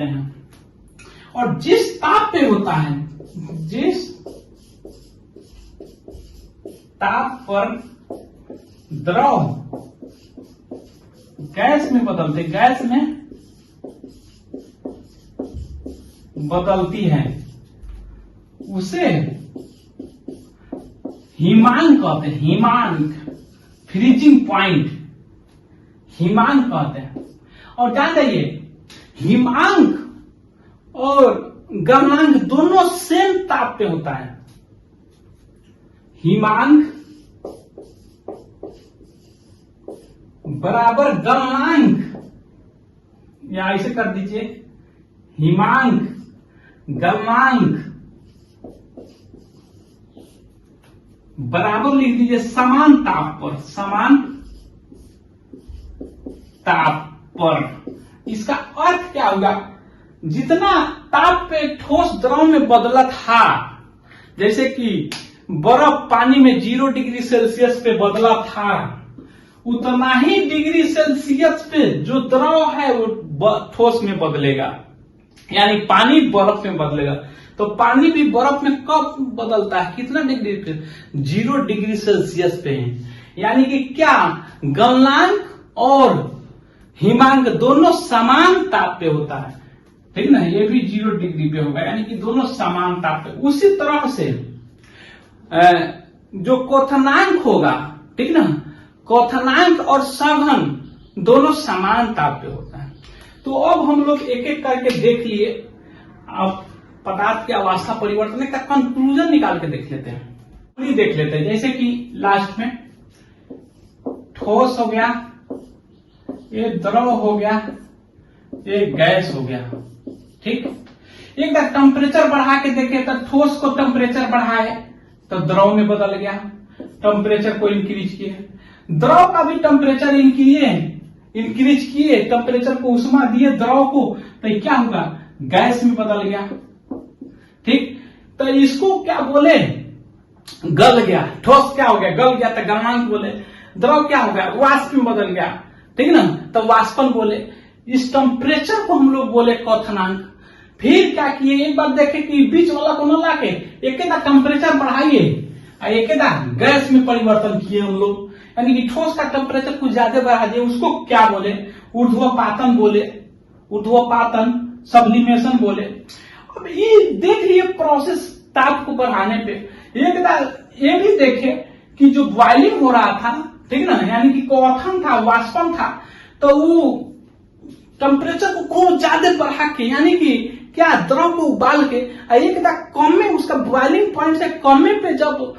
हैं। और जिस ताप पे होता है, जिस ताप पर द्रव गैस में बदलती है, उसे हिमांक कहते हैं, हिमांक, फ्रीजिंग पॉइंट, हिमांक कहते हैं। और जान जाइए, हिमांक और गलनांक दोनों सेम ताप पे होता है। हिमांक बराबर गलनांक, या ऐसे कर दीजिए, हिमांक, गलनांक बराबर लिख दीजिए समान ताप पर, समान ताप पर। इसका अर्थ क्या होगा, जितना ताप पे ठोस द्रव में बदला था, जैसे कि बर्फ पानी में 0 डिग्री सेल्सियस पे बदला था, उतना ही डिग्री सेल्सियस पे जो द्रव है वो ठोस में बदलेगा, यानी पानी बर्फ में बदलेगा। तो पानी भी बर्फ में कब बदलता है, कितना डिग्री पे, 0 डिग्री सेल्सियस पे है। यानी कि क्या गलनांक और हिमांक दोनों समान ताप पे होता है, ठीक ना, ये भी 0 डिग्री पे होगा, यानी कि दोनों समान ताप पे। उसी तरह से जो क्वथनांक होगा, ठीक ना, क्वथनांक और सघन दोनों समान ताप पे होता है। तो अब हम लोग एक एक करके देख लिए, अब पदार्थ की अवस्था परिवर्तन का कंक्लूजन निकाल के देख लेते हैं, देख लेते हैं। जैसे कि लास्ट में ठोस हो गया, ये द्रव हो गया, ये गैस हो गया, ठीक। एक बार टेम्परेचर बढ़ा के देखे तो ठोस को टेम्परेचर बढ़ाए तो द्रव में बदल गया, टेम्परेचर को इंक्रीज किए, द्रव का भी टेम्परेचर इंक्रीज किए, टेम्परेचर को उष्मा दिए द्रव को, तो क्या होगा, गैस में बदल गया, ठीक। तो इसको क्या बोले, गल गया। ठोस क्या हो गया, गल गया, तो गलनांक बोले। द्रव क्या हो गया, वाष्प में बदल गया, ठीक ना, तो वाष्पन बोले। इस टेम्परेचर को हम लोग बोले क्वथनांक। फिर क्या किए, एक बार देखे कि बीच वाला को न लाके एक टेम्परेचर बढ़ाइए, एक गैस में परिवर्तन किए हम लोग, यानी कि ठोस का टेम्परेचर कुछ ज्यादा बढ़ा दिए, उसको क्या बोले, ऊर्ध्वपातन बोले, ऊर्ध्वपातन, सब्लिमेशन बोले। अब ये देख लिए प्रोसेस ताप को बढ़ाने पे। एक ये भी देखे कि जो बॉइलिंग हो रहा था, ठीक ना, यानी कि क्वथन था, वाष्पन था, तो वो टेम्परेचर को खूब ज्यादा बढ़ा के, यानी कि क्या, द्रव को उबाल के एक कम में, उसका बॉइलिंग पॉइंट से कम में पे जब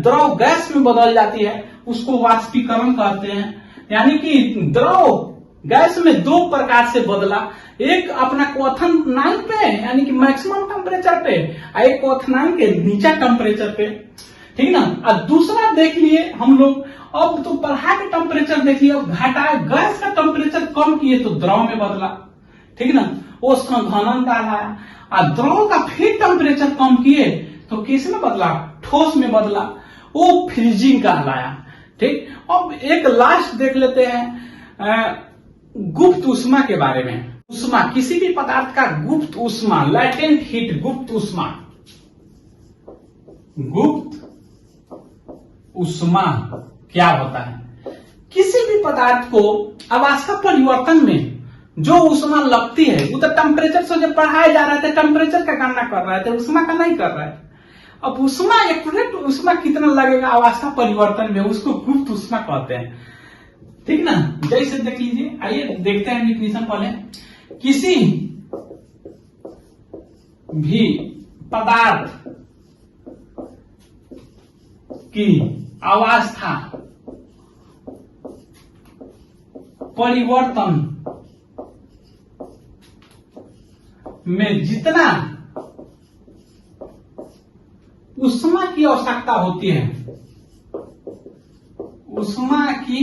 द्रव गैस में बदल जाती है, उसको वाष्पीकरण कहते हैं। यानी कि द्रव गैस में 2 प्रकार से बदला, एक अपना क्वथनांक पे, यानी कि मैक्सिमम टेम्परेचर पे, और एक क्वथनांक के नीचा टेम्परेचर पे, ठीक ना। और दूसरा देख लिए हम लोग, अब तो बढ़ा के टेम्परेचर देखिए, अब घटाए, गैस का टेम्परेचर कम किए तो द्रव में बदला, ठीक ना, उसका घनन कहलाया। और द्रव का फिर टेम्परेचर कम किए तो किस में बदला, ठोस में बदला, वो फ्रीजिंग कहलाया, ठीक। अब एक लास्ट देख लेते हैं गुप्त ऊष्मा के बारे में। ऊष्मा, किसी भी पदार्थ का गुप्त ऊष्मा, लैटेंट हीट, गुप्त ऊष्मा, गुप्त ऊष्मा क्या होता है, किसी भी पदार्थ को अवस्था परिवर्तन में जो ऊष्मा लगती है, वो तो टेम्परेचर से जब बढ़ाया जा रहा है, टेम्परेचर का गणना कर रहा है, तो ऊष्मा का नहीं कर रहा है। अब ऊष्मा, एक्यूरेट ऊष्मा कितना लगेगा अवस्था परिवर्तन में, उसको गुप्त ऊष्मा कहते हैं, ठीक ना। जैसे देख लीजिए, आइए देखते हैं डिफिनेशन पहले। किसी भी पदार्थ की अवस्था परिवर्तन में जितना ऊष्मा की आवश्यकता होती है, ऊष्मा की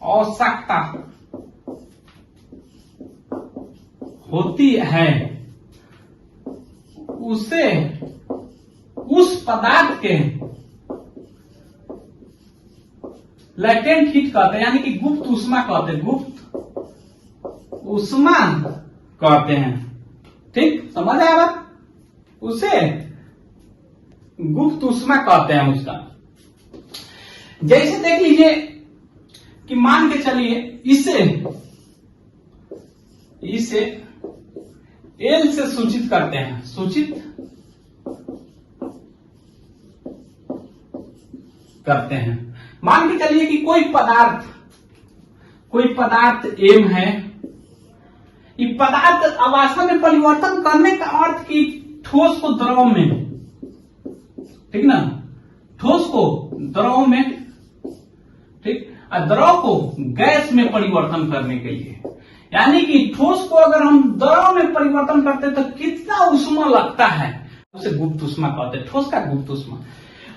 आवश्यकता होती है, उसे उस पदार्थ के लैटेंट हीट कहते हैं, यानी कि गुप्त ऊष्मा कहते हैं, गुप्त ऊष्मा कहते हैं, ठीक, समझ आया बात, उसे गुप्त ऊष्मा कहते हैं उसका। जैसे देख लीजिए कि मान के चलिए इसे एल से सूचित करते हैं, सूचित करते हैं। मान के चलिए कि कोई पदार्थ एम है, ये पदार्थ अवस्था में परिवर्तन करने का अर्थ कि ठोस को द्रव में, ठीक ना, ठोस को द्रव में, ठीक, और द्रव को गैस में परिवर्तन करने के लिए, यानी कि ठोस को अगर हम द्रव में परिवर्तन करते तो कितना उष्मा लगता है, उसे गुप्त उष्मा कहते हैं, ठोस का गुप्त उष्मा।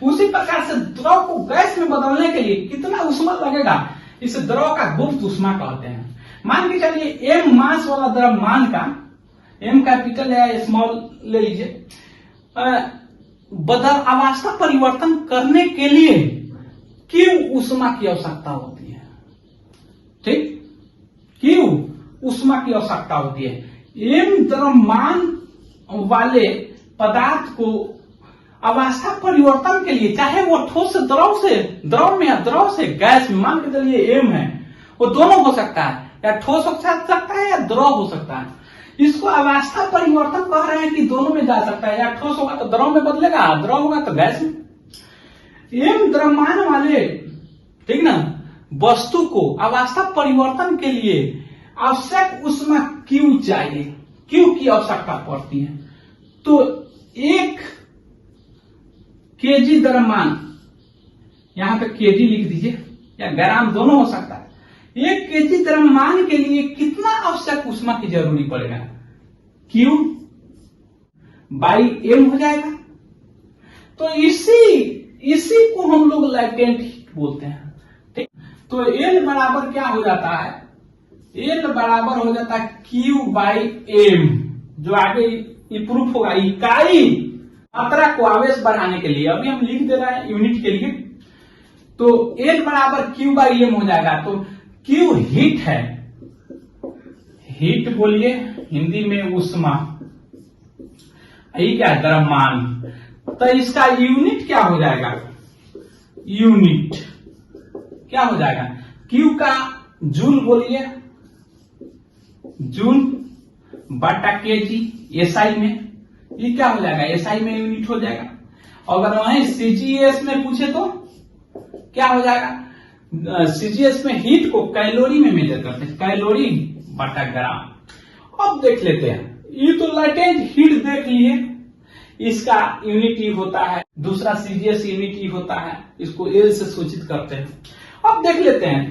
उसी प्रकार से द्रव को गैस में बदलने के लिए कितना उष्मा लगेगा, इसे द्रव का गुप्त उष्मा कहते हैं। मान के चलिए m मास वाला द्रव्यमान का, m कैपिटल या स्मॉल ले लीजिए, अवस्था परिवर्तन करने के लिए क्यों उष्मा की आवश्यकता होती है, ठीक, क्यों उष्मा की आवश्यकता होती है। m द्रव्यमान वाले पदार्थ को अवस्था परिवर्तन के लिए, चाहे वो ठोस से द्रव में या द्रव से गैस में, मान के चलिए m है, वो दोनों हो सकता है, या ठोस हो सकता है या द्रव हो सकता है। इसको अवस्था परिवर्तन कह रहे हैं कि दोनों में जा सकता है, या ठोस होगा तो द्रव में बदलेगा, द्रव होगा तो गैस में। m द्रव्यमान वाले, ठीक ना, वस्तु को अवस्था परिवर्तन के लिए आवश्यक उष्मा क्यों चाहिए, क्यों की आवश्यकता पड़ती है। तो 1 केजी द्रव्यमान, यहां पे केजी लिख दीजिए या ग्राम दोनों हो सकता है, 1 केजी द्रव्यमान के लिए कितना आवश्यक उष्मा की जरूरी पड़ेगा, Q बाई m हो जाएगा। तो इसी को हम लोग लैटेंट हीट बोलते हैं, ठीक। तो L बराबर क्या हो जाता है, L बराबर हो जाता है Q बाई m, जो आगे प्रूफ होगा, इकाई मात्रा को आवेश बढ़ाने के लिए, अभी हम लिख दे रहे हैं यूनिट के लिए। तो L बराबर Q बाई m हो जाएगा। तो Q हीट है, हीट बोलिए हिंदी में उष्मा, यही क्या है, द्रव्यमान। तो इसका यूनिट क्या हो जाएगा, यूनिट क्या हो जाएगा, Q का जूल बोलिए, जूल बटा केजी SI में, ये क्या हो जाएगा, SI में यूनिट हो जाएगा। अगर वहीं CGS में पूछे तो क्या हो जाएगा, CGS में हीट को कैलोरी में मेजर करते हैं, कैलोरी बटा ग्राम। अब देख लेते हैं, ये तो लेटेंट हीट देख लिए, इसका यूनिट ही होता है, दूसरा CGS यूनिट ही होता है, इसको L से सूचित करते हैं। अब देख लेते हैं,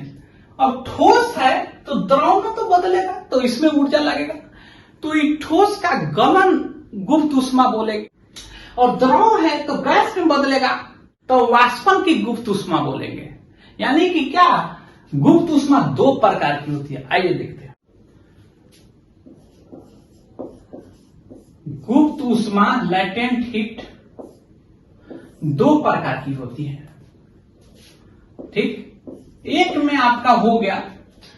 अब ठोस है तो द्रव में तो बदलेगा, तो इसमें ऊर्जा लगेगा, तो ये ठोस का गलन गुप्त उष्मा बोलेंगे, और द्रव है तो गैस में बदलेगा तो वाष्पन की गुप्त उष्मा बोलेंगे। यानी कि क्या, गुप्त उष्मा 2 प्रकार की होती है, आइए देखते हैं। गुप्त उष्मा लैटेंट हीट 2 प्रकार की होती है, ठीक। एक में आपका हो गया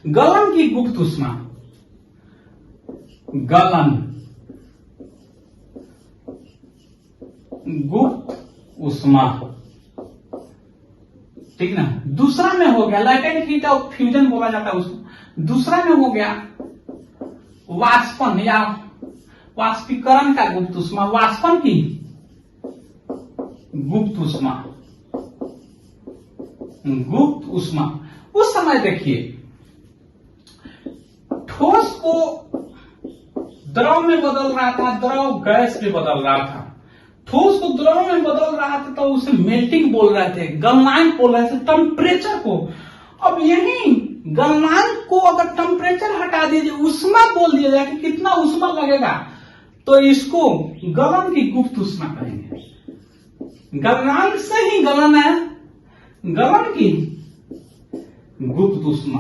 गलन की गुप्त उष्मा, गलन गुप्त उष्मा, ठीक ना। दूसरा में हो गया लैटेंट हीट ऑफ फ्यूजन बोला जाता है उसको। दूसरा में हो गया वाष्पन या वाष्पीकरण का गुप्त उष्मा, वाष्पन की गुप्त उष्मा, गुप्त उष्मा। उस समय देखिए ठोस को द्रव में बदल रहा था, द्रव गैस में बदल रहा था, ठोस को द्रव में बदल रहा था तो उसे मेल्टिंग बोल रहे थे, गलनांक बोल रहे थे, टेम्परेचर को। अब यही गलनांक को अगर टेम्परेचर हटा दीजिए, उष्मा बोल दिया जाए कि कितना उष्मा लगेगा, तो इसको गलन की गुप्त उष्मा कहेंगे। गलनांक से ही गलन है, गलन की गुप्त उष्मा,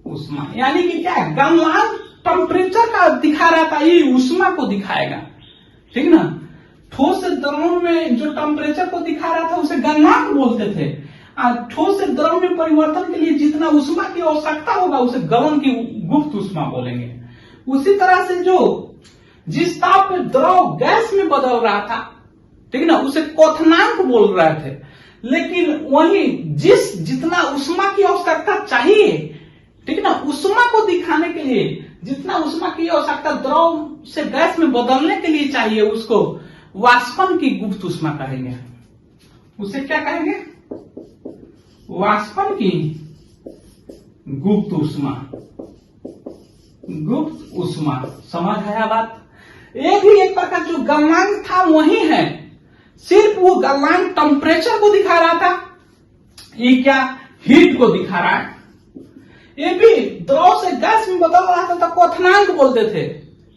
उष्मा यानी कि क्या, गलनांक टेम्परेचर का दिखा रहा था, ये उष्मा को दिखाएगा, ठीक ना। ठोस से द्रव में जो टेम्परेचर को दिखा रहा था उसे गलनांक बोलते थे। ठोस से द्रव में परिवर्तन के लिए जितना उष्मा की आवश्यकता होगा उसे गलन की गुप्त उष्मा बोलेंगे। उसी तरह से जो जिस ताप पे द्रव गैस में बदल रहा था, ठीक ना, उसे क्वथनांक बोल रहे थे। लेकिन वही जितना उष्मा की आवश्यकता चाहिए, ठीक ना, उष्मा को दिखाने के लिए जितना उष्मा की आवश्यकता द्रव से गैस में बदलने के लिए चाहिए, उसको वाष्पन की गुप्त उष्मा कहेंगे। उसे क्या कहेंगे, वाष्पन की गुप्त उष्मा, गुप्त उष्मा। समझ आया बात। एक ही एक प्रकार जो गलनांक था वही है, सिर्फ वो गलनांक टेम्परेचर को दिखा रहा था, ये क्या हीट को दिखा रहा है। ये भी द्रव से गैस में बदल रहा था तो क्वथनांक बोलते थे,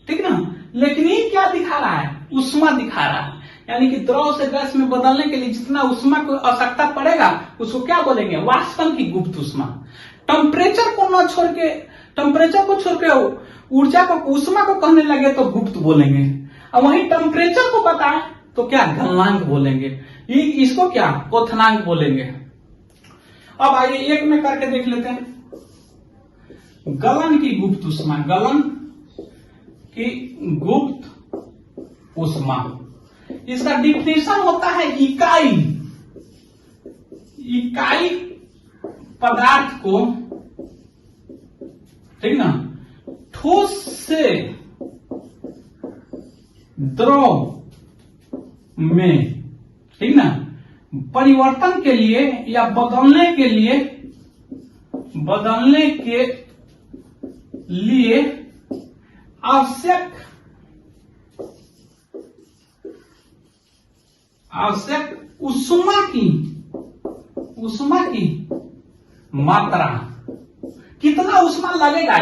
ठीक ना। लेकिन ये क्या दिखा रहा है, ऊष्मा दिखा रहा है। यानी कि द्रव से गैस में बदलने के लिए जितना ऊष्मा को आवश्यकता पड़ेगा उसको क्या बोलेंगे, वाष्पन की गुप्त ऊष्मा। टेम्परेचर को न छोड़ के, टेम्परेचर को छोड़ के ऊर्जा को, ऊष्मा को कहने लगे तो गुप्त बोलेंगे, और वही टेम्परेचर को बताएं तो क्या, गलनांक बोलेंगे। इसको क्या, क्वथनांक बोलेंगे। अब आइए एक में करके देख लेते हैं। गलन की गुप्त ऊष्मा, गलन की गुप्त ऊष्मा, इसका डिफिनेशन होता है इकाई, इकाई पदार्थ को, ठीक ना, ठोस से द्रव में, ठीक ना, परिवर्तन के लिए या बदलने के लिए आवश्यक ऊष्मा की मात्रा, कितना ऊष्मा लगेगा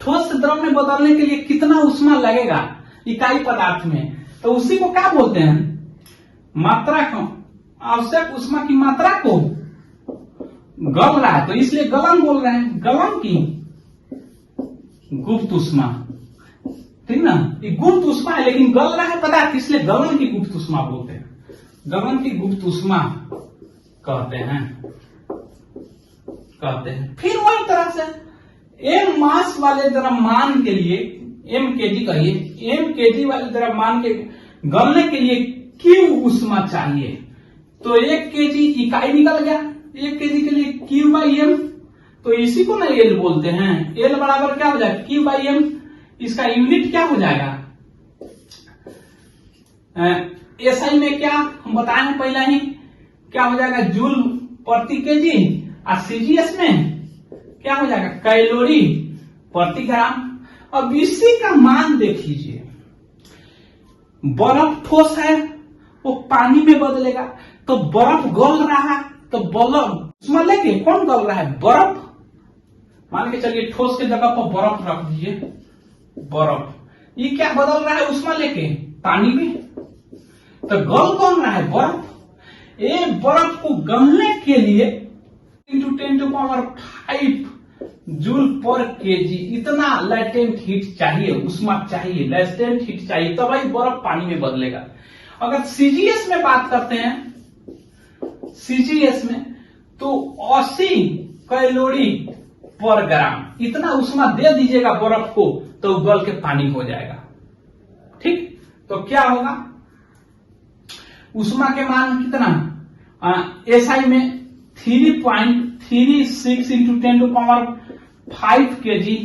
ठोस से द्रव में बदलने के लिए, कितना ऊष्मा लगेगा इकाई पदार्थ में, तो उसी को क्या बोलते हैं, मात्रा को, आवश्यक ऊष्मा की मात्रा को गल रहा है तो इसलिए गलन बोल रहे हैं, गलन की गुप्त ऊष्मा, ठीक ना। ये गुप्त ऊष्मा है लेकिन गल रहा है पदार्थ, इसलिए गलन की गुप्त ऊष्मा बोलते हैं, गलन की गुप्त ऊष्मा कहते हैं। फिर वही तरह से एम मास वाले द्रव्यमान के लिए, एम केजी कहिए, एम केजी वाले द्रव्यमान के गलने के लिए क्यू ऊष्मा चाहिए, तो 1 केजी इकाई निकल गया, 1 केजी के लिए क्यू बाई एम, तो इसी को ना एल बोलते हैं। एल बराबर क्या हो जाएगा, क्यू बाई एम, इसका यूनिट क्या हो जाएगा, एसआई में क्या हम बताए हैं पहले ही, क्या हो जाएगा, जूल प्रति केजी, और सीजीएस में क्या हो जाएगा, कैलोरी प्रति ग्राम। अब इसी का मान देख लीजिए, बर्फ ठोस है वो पानी में बदलेगा, तो बर्फ गल रहा है तो ऊष्मा लेके कौन गल रहा है, बर्फ। मान के चलिए ठोस के जगह पर बर्फ रख दीजिए, बर्फ, ये क्या बदल रहा है ऊष्मा लेके, पानी में, तो गल कौन रहा है, बर्फ। ये बर्फ को गलने के लिए 10⁵ जूल पर केजी इतना लेटेंट हीट चाहिए, ऊष्मा चाहिए, लेटेंट हीट चाहिए, तब ही बर्फ पानी में बदलेगा। अगर सीजीएस में बात करते हैं, सीजीएस में तो 80 कैलोरी पर ग्राम, इतना ऊष्मा दे दीजिएगा बर्फ को तो गल के पानी हो जाएगा, ठीक। तो क्या होगा, ऊष्मा के मान कितना, एसआई में 3.36 × 10⁵ केजी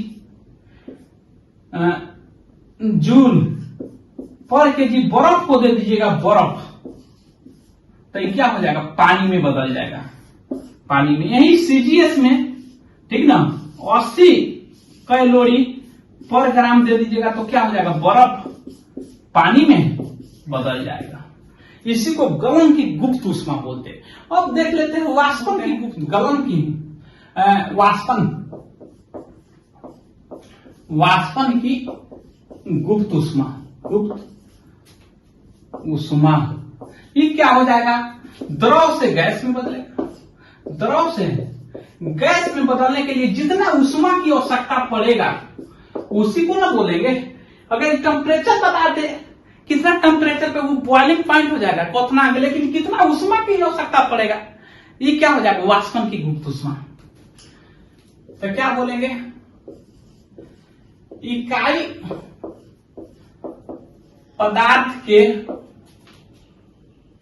जूल पर केजी बर्फ को दे दीजिएगा, बर्फ, तो ये क्या हो जाएगा, पानी में बदल जाएगा, पानी में। यही सीजीएस में, ठीक ना, 80 कैलोरी पर ग्राम दे दीजिएगा तो क्या हो जाएगा, बर्फ पानी में बदल जाएगा। इसी को गलन की गुप्त ऊष्मा बोलते हैं। अब देख लेते हैं वाष्पन की गुप्त, गलन की वाष्पन की गुप्त ऊष्मा, ये क्या हो जाएगा, द्रव से गैस में बदलेगा, द्रव से गैस में बदलने के लिए जितना ऊष्मा की आवश्यकता पड़ेगा उसी को ना बोलेंगे। अगर टेम्परेचर बता दे कितना टेम्परेचर पे, वो बॉइलिंग पॉइंट हो जाएगा क्वथनांक, लेकिन कितना ऊष्मा की आवश्यकता पड़ेगा, ये क्या हो जाएगा, वाष्पन की गुप्त ऊष्मा। तो क्या बोलेंगे, इकाई पदार्थ के,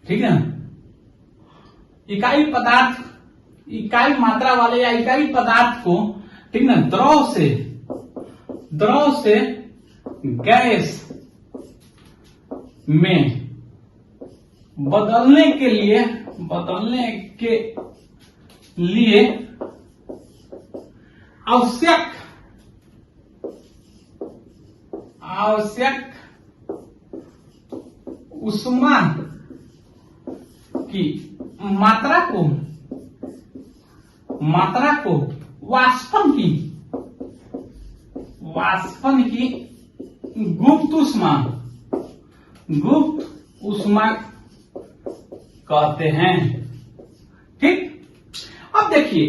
ठीक है, इकाई पदार्थ, इकाई मात्रा वाले या इकाई पदार्थ को, ठीक ना, द्रव से गैस में बदलने के लिए आवश्यक ऊष्मा की मात्रा को वाष्पन की गुप्त ऊष्मा कहते हैं। ठीक, अब देखिए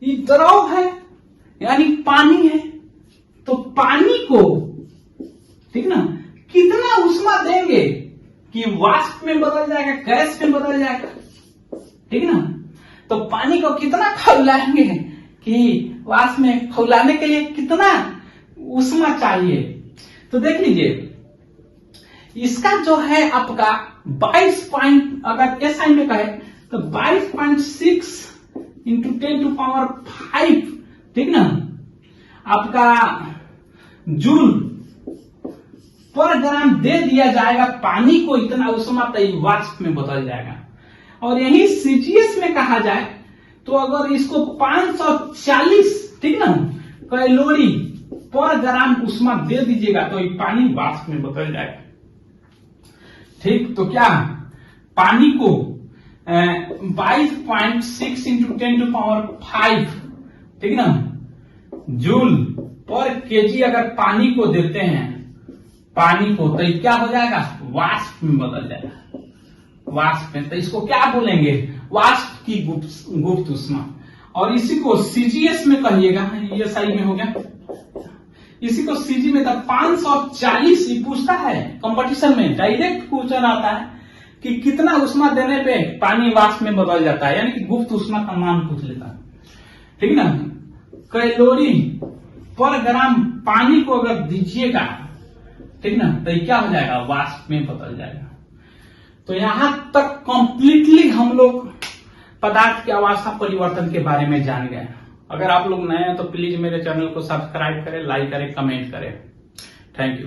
ये द्रव है यानी पानी है, तो पानी को ठीक ना कितना ऊष्मा देंगे कि वाष्प में बदल जाएगा, गैस में बदल जाएगा। ठीक ना, तो पानी को कितना खौलाएंगे कि वाष्प में खौलाने के लिए कितना ऊष्मा चाहिए। तो देख लीजिए इसका जो है आपका 22 पॉइंट, अगर एसआई में कहे तो 22.6 इंटू 10⁵, ठीक ना, आपका जूल पर ग्राम दे दिया जाएगा पानी को, इतना ऊष्मा तो वाष्प में बदल जाएगा। और यही सीजीएस में कहा जाए तो अगर इसको 540 ठीक ना कैलोरी पर ग्राम ऊष्मा दे दीजिएगा तो ये पानी वाष्प में बदल जाएगा। ठीक, तो क्या पानी को 22.6 इंटू 10⁵, ठीक ना, जूल पर केजी अगर पानी को देते हैं, पानी को, तो क्या हो जाएगा, वाष्प में बदल जाएगा, वाष्प में। तो इसको क्या बोलेंगे, वाष्प की गुप्त ऊष्मा। और इसी को सीजीएस में कहिएगा, ये सही में हो गया। इसी को सीजी में 540 पूछता है कंपटीशन में, डायरेक्ट क्वेश्चन आता है कि कितना ऊष्मा देने पे पानी वाष्प में बदल जाता है, यानी कि गुप्त ऊष्मा का मान पूछ लेता है। ठीक ना, कैलोरी पर ग्राम पानी को अगर दीजिएगा, ठीक ना, तो ये क्या हो जाएगा, वाष्प में बदल जाएगा। तो यहां तक कंप्लीटली हम लोग पदार्थ की अवस्था परिवर्तन के बारे में जान गए। अगर आप लोग नए हैं तो प्लीज मेरे चैनल को सब्सक्राइब करें, लाइक करें, कमेंट करें। Thank you.